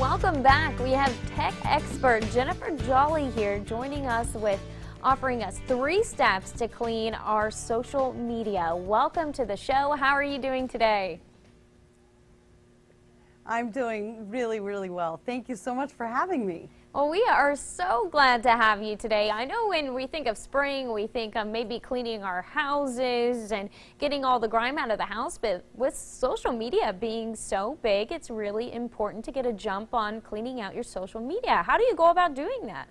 Welcome back. We have tech expert Jennifer Jolly here joining us with offering us 3 steps to clean our social media. Welcome to the show. How are you doing today? I'm doing really, really well. Thank you so much for having me. Well, we are so glad to have you today. I know when we think of spring, we think of maybe cleaning our houses and getting all the grime out of the house, but with social media being so big, it's really important to get a jump on cleaning out your social media. How do you go about doing that?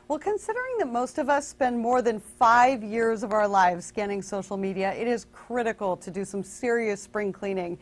Well, considering that most of us spend more than 5 years of our lives scanning social media, it is critical to do some serious spring cleaning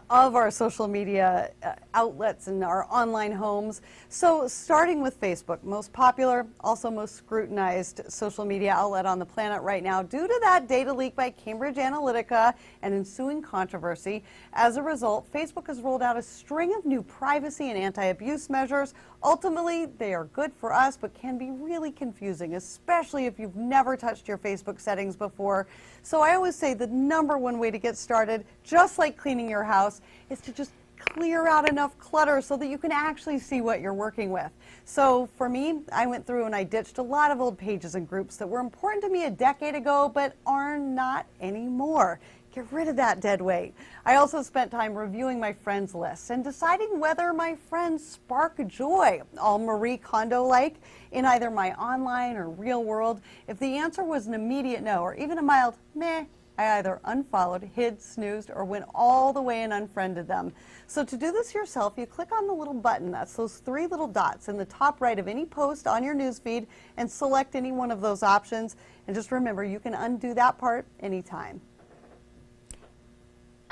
of our social media outlets and our online homes. So starting with Facebook, most popular, also most scrutinized social media outlet on the planet right now due to that data leak by Cambridge Analytica and ensuing controversy. As a result, Facebook has rolled out a string of new privacy and anti-abuse measures. Ultimately, they are good for us, but can be really confusing, especially if you've never touched your Facebook settings before. So I always say the #1 way to get started, just like cleaning your house, is to just clear out enough clutter so that you can actually see what you're working with. So for me, I went through and I ditched a lot of old pages and groups that were important to me a decade ago, but are not anymore. Get rid of that dead weight. I also spent time reviewing my friends lists and deciding whether my friends spark joy, all Marie Kondo-like, in either my online or real world. If the answer was an immediate no or even a mild meh, I either unfollowed, hid, snoozed, or went all the way and unfriended them. So to do this yourself, you click on the little button, that's those 3 little dots in the top right of any post on your newsfeed, and select any one of those options. And just remember, you can undo that part anytime.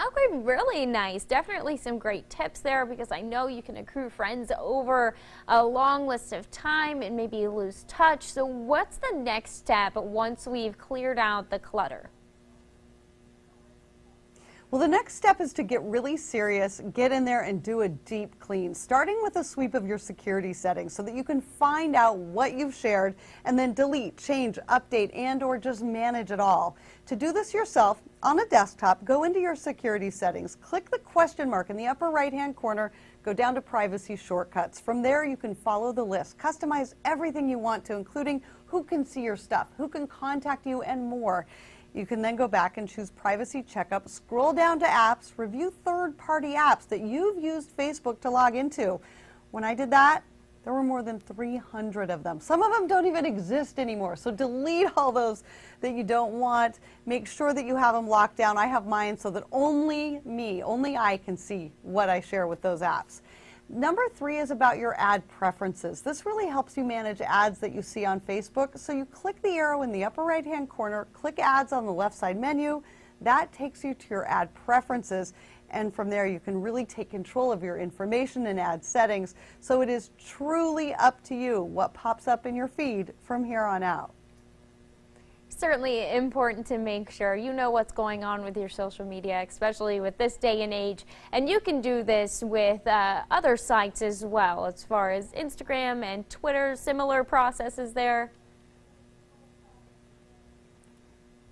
Okay, really nice. Definitely some great tips there because I know you can accrue friends over a long list of time and maybe lose touch. So what's the next step once we've cleared out the clutter? Well, the next step is to get really serious, get in there and do a deep clean, starting with a sweep of your security settings so that you can find out what you've shared and then delete, change, update, and or just manage it all. To do this yourself on a desktop, go into your security settings, click the question mark in the upper right-hand corner, go down to privacy shortcuts. From there, you can follow the list, customize everything you want to, including who can see your stuff, who can contact you, and more. You can then go back and choose Privacy Checkup, scroll down to Apps, review third-party apps that you've used Facebook to log into. When I did that, there were more than 300 of them. Some of them don't even exist anymore, so delete all those that you don't want. Make sure that you have them locked down. I have mine so that only me, only I can see what I share with those apps. #3 is about your ad preferences. This really helps you manage ads that you see on Facebook. So you click the arrow in the upper right-hand corner, click Ads on the left side menu. That takes you to your ad preferences. And from there, you can really take control of your information and ad settings. So it is truly up to you what pops up in your feed from here on out. Certainly important to make sure you know what's going on with your social media, especially with this day and age. And you can do this with other sites as well, as far as Instagram and Twitter, similar processes there.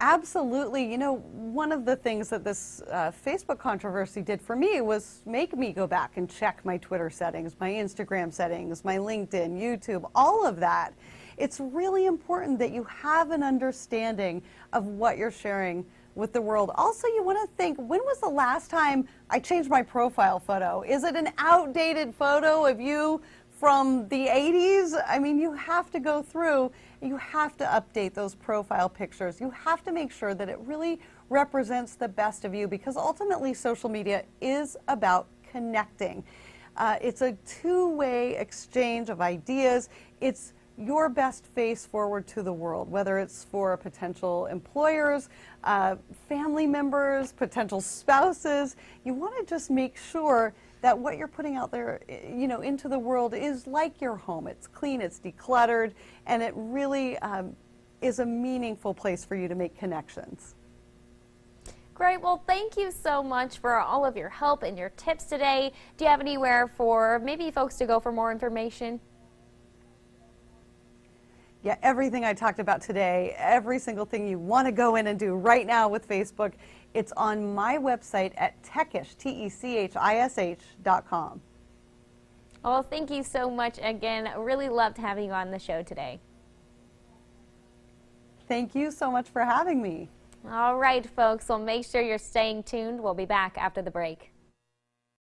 Absolutely. You know, one of the things that this Facebook controversy did for me was make me go back and check my Twitter settings, my Instagram settings, my LinkedIn, YouTube, all of that. It's really important that you have an understanding of what you're sharing with the world. Also, you want to think, when was the last time I changed my profile photo? Is it an outdated photo of you from the 80s? I mean, you have to go through, you have to update those profile pictures. You have to make sure that it really represents the best of you, because ultimately social media is about connecting. It's a two-way exchange of ideas. It's your best face forward to the world, whether it's for potential employers, family members, potential spouses. You want to just make sure that what you're putting out there, you know, into the world is like your home. It's clean, it's decluttered, and it really is a meaningful place for you to make connections. Great. Well, thank you so much for all of your help and your tips today. Do you have anywhere for maybe folks to go for more information? Yeah, everything I talked about today, every single thing you want to go in and do right now with Facebook It's on my website at techish, techish.com. Well, thank you so much again. Really loved having you on the show today. Thank you so much for having me. All right, folks, well, make sure you're staying tuned. We'll be back after the break.